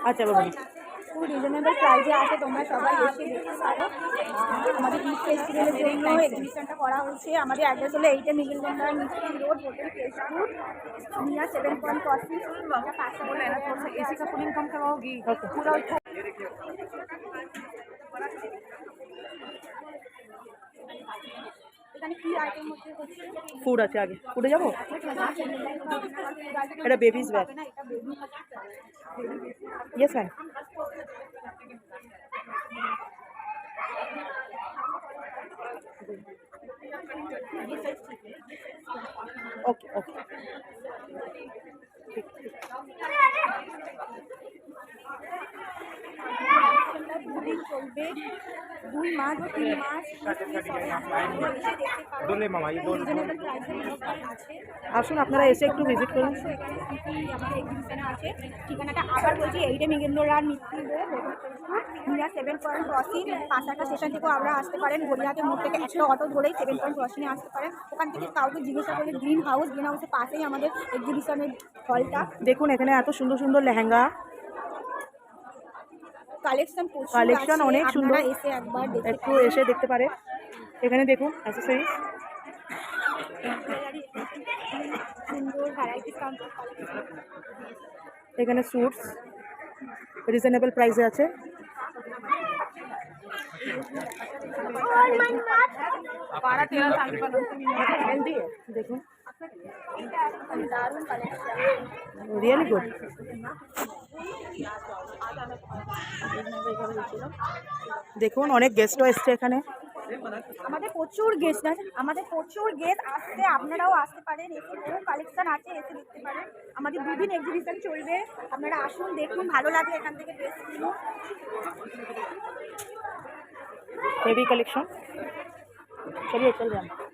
আচ্ছা বাবা, খুব রিজনেবল প্রাইসে আছে, তোমরা সবাই এসে দেখতে পারো। আমাদের ঈদ ফেস্টিভ্যালের জন্য এক্সিবিশনটা করা হয়েছে। আমাদের অ্যাড্রেস হলো 8 মিগিলগন্ডা মিষ্টি road, hotel Keshpur, near 7 point coffee. बोला है ना थोड़ा सा एसी का कूलिंग कम करवाओगी पूरा এখানে কি আইটেম হচ্ছে? ফুড আছে, আগে ফুডে যাবো। এটা baby's bag. Yes ma'am. Okay okay, দুদিন চলবে, 2 মাস ও 3 মাস। আসুন আপনারা এসে একটু ভিজিট করুন। আমাদের এক্সিবিশনে আছে। ঠিকানাটা আবার বলছি, 8 মিগিলগন্ডা মিষ্টি রোড, নিয়ার 7 पॉइंट ক্রসিং। পাঁচটা স্টেশন থেকেও আমরা আসতে পারেন। গড়িয়াহাটের মোড় থেকে একটা অটো ধরেই 7 पॉइंट ক্রসিংয়ে আসতে পারেন। ওখান থেকে কাউকে জিজ্ঞাসা করলে গ্রিন হাউসের পাশেই আমাদের এক্সিবিশনের হলটা। দেখুন এখানে এত সুন্দর সুন্দর লেহেঙ্গা কালেকশন অনেক সুন্দর, এসে একবার দেখতে একটু এসে দেখতে পারে। এখানে দেখুন অ্যাক্সেসরিজ, সুন্দর ভ্যারাইটি কাউন্টার কালেকশন। এখানে স্যুটস রিজনেবল প্রাইসে আছে। দেখুন দারুণ কালেকশন, রিয়েলি গুড। দেখুন অনেক গেস্টও এসছে এখানে। আমাদের প্রচুর গেস্ট আসছে, আপনারাও আসতে পারেন। এসে বহু কালেকশন আছে, এসে দেখতে পারেন। আমাদের 2 দিন এক্সিবিশন চলবে, আপনারা আসুন, দেখুন, ভালো লাগবে এখান থেকে ড্রেস কিনুন। হেভি कलेक्शन, चलिए चल रहे हैं।